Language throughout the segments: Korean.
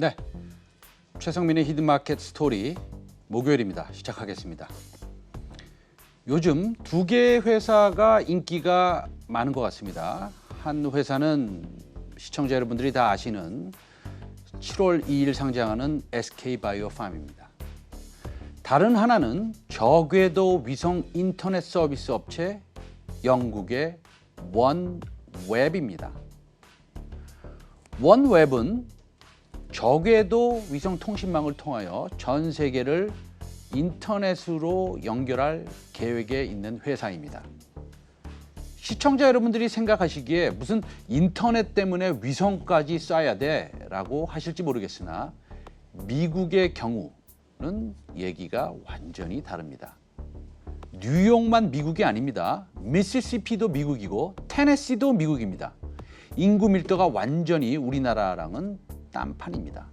네, 최성민의 히든마켓 스토리 목요일입니다. 시작하겠습니다. 요즘 두 개의 회사가 인기가 많은 것 같습니다. 한 회사는 시청자 여러분들이 다 아시는 7월 2일 상장하는 SK바이오팜입니다. 다른 하나는 저궤도 위성 인터넷 서비스 업체 영국의 원웹입니다. 원웹은 저궤도 위성 통신망을 통하여 전 세계를 인터넷으로 연결할 계획에 있는 회사입니다. 시청자 여러분들이 생각하시기에 무슨 인터넷 때문에 위성까지 쏴야 돼 라고 하실지 모르겠으나 미국의 경우는 얘기가 완전히 다릅니다. 뉴욕만 미국이 아닙니다. 미시시피도 미국이고 테네시도 미국입니다. 인구 밀도가 완전히 우리나라랑은 딴판입니다.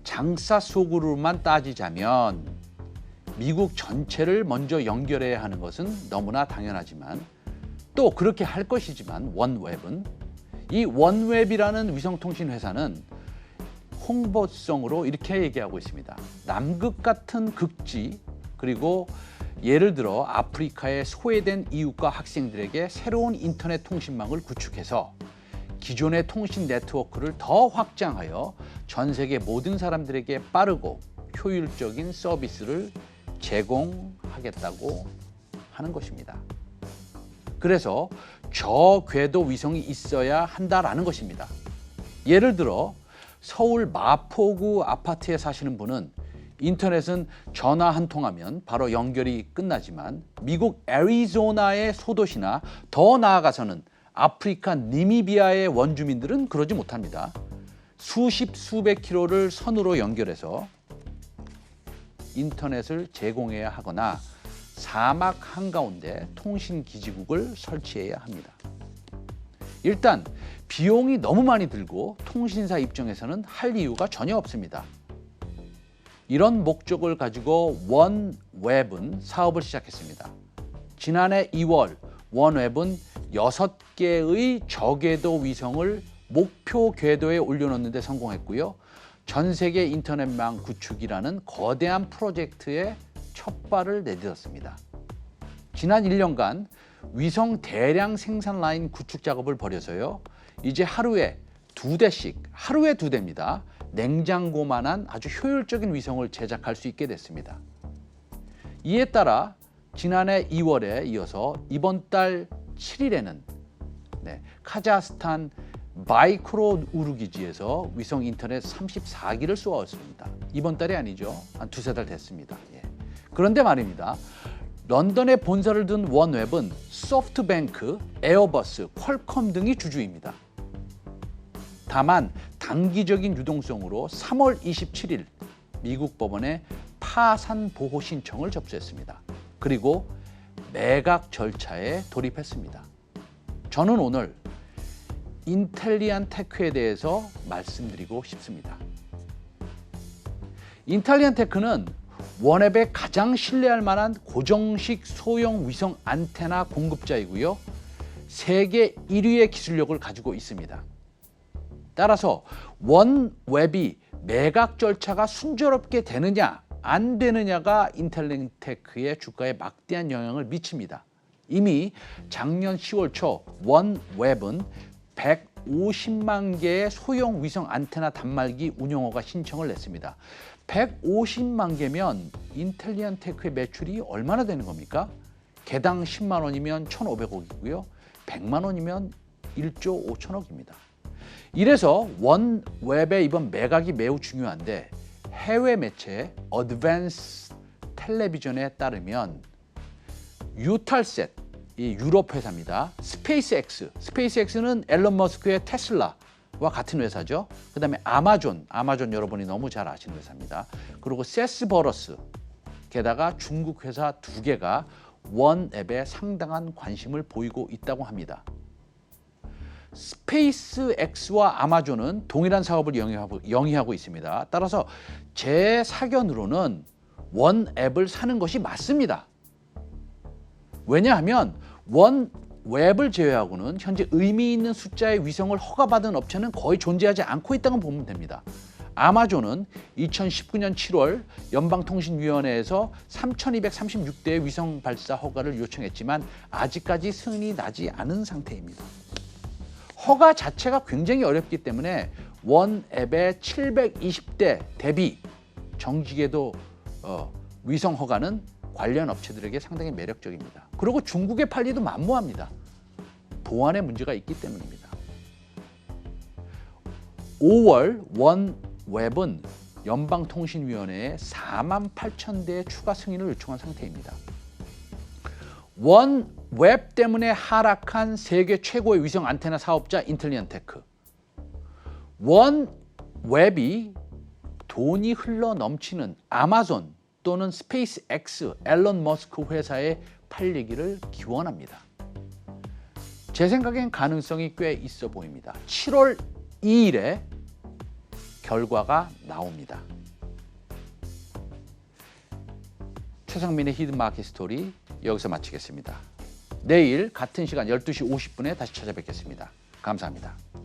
장사 속으로만 따지자면 미국 전체를 먼저 연결해야 하는 것은 너무나 당연하지만 또 그렇게 할 것이지만 원웹은 이 원웹이라는 위성통신 회사는 홍보성으로 이렇게 얘기하고 있습니다. 남극 같은 극지 그리고 예를 들어 아프리카의 소외된 이웃과 학생들에게 새로운 인터넷 통신망을 구축해서 기존의 통신 네트워크를 더 확장하여 전 세계 모든 사람들에게 빠르고 효율적인 서비스를 제공하겠다고 하는 것입니다. 그래서 저궤도 위성이 있어야 한다라는 것입니다. 예를 들어 서울 마포구 아파트에 사시는 분은 인터넷은 전화 한 통하면 바로 연결이 끝나지만 미국 애리조나의 소도시나 더 나아가서는 아프리카 니미비아의 원주민들은 그러지 못합니다. 수십 수백 킬로를 선으로 연결해서 인터넷을 제공해야 하거나 사막 한가운데 통신기지국을 설치해야 합니다. 일단 비용이 너무 많이 들고 통신사 입장에서는 할 이유가 전혀 없습니다. 이런 목적을 가지고 원웹은 사업을 시작했습니다. 지난해 2월 원웹은 6개의 저궤도 위성을 목표 궤도에 올려놓는 데 성공했고요. 전 세계 인터넷망 구축이라는 거대한 프로젝트에 첫 발을 내딛었습니다. 지난 1년간 위성 대량 생산 라인 구축 작업을 벌여서요. 이제 하루에 2대씩, 하루에 2대입니다. 냉장고만한 아주 효율적인 위성을 제작할 수 있게 됐습니다. 이에 따라 지난해 2월에 이어서 이번 달 7일에는 카자흐스탄 바이코노르 우르기지에서 위성 인터넷 34기를 쏘았습니다. 이번 달이 아니죠. 한 2-3달 됐습니다. 그런데 말입니다. 런던에 본사를 둔 원웹은 소프트뱅크, 에어버스, 퀄컴 등이 주주입니다. 다만 단기적인 유동성으로 3월 27일 미국 법원에 파산 보호 신청을 접수했습니다. 그리고 매각 절차에 돌입했습니다. 저는 오늘 인텔리안 테크에 대해서 말씀드리고 싶습니다. 인텔리안 테크는 원웹의 가장 신뢰할 만한 고정식 소형 위성 안테나 공급자이고요. 세계 1위의 기술력을 가지고 있습니다. 따라서 원웹이 매각 절차가 순조롭게 되느냐 안 되느냐가 인텔리안 테크의 주가에 막대한 영향을 미칩니다. 이미 작년 10월 초 원웹은 150만 개의 소형 위성 안테나 단말기 운용허가 신청을 냈습니다. 150만 개면 인텔리안 테크의 매출이 얼마나 되는 겁니까? 개당 10만 원이면 1,500억이고요. 100만 원이면 1조 5천억입니다. 이래서 원웹의 이번 매각이 매우 중요한데 해외 매체 어드밴스 텔레비전에 따르면 유탈셋, 이 유럽 회사입니다. 스페이스X는 앨런 머스크의 테슬라와 같은 회사죠. 그 다음에 아마존 여러분이 너무 잘 아시는 회사입니다. 그리고 세스버러스, 게다가 중국 회사 2개가 원앱에 상당한 관심을 보이고 있다고 합니다. 스페이스X와 아마존은 동일한 사업을 영위하고 있습니다. 따라서 제 사견으로는 원앱을 사는 것이 맞습니다. 왜냐하면 원웹을 제외하고는 현재 의미 있는 숫자의 위성을 허가받은 업체는 거의 존재하지 않고 있다고 보면 됩니다. 아마존은 2019년 7월 연방통신위원회에서 3,236대의 위성 발사 허가를 요청했지만 아직까지 승인이 나지 않은 상태입니다. 허가 자체가 굉장히 어렵기 때문에 원 앱의 720대 대비 정지궤도 위성 허가는 관련 업체들에게 상당히 매력적입니다. 그리고 중국에 팔리도 만무합니다. 보안에 문제가 있기 때문입니다. 5월 원웹은 연방통신위원회에 48,000대의 추가 승인을 요청한 상태입니다. 원웹 때문에 하락한 세계 최고의 위성 안테나 사업자 인텔리언테크. 원웹이 돈이 흘러 넘치는 아마존 또는 스페이스X 앨런 머스크 회사에 팔리기를 기원합니다. 제 생각엔 가능성이 꽤 있어 보입니다. 7월 2일에 결과가 나옵니다. 최상민의 히든마켓 스토리 여기서 마치겠습니다. 내일 같은 시간 12시 50분에 다시 찾아뵙겠습니다. 감사합니다.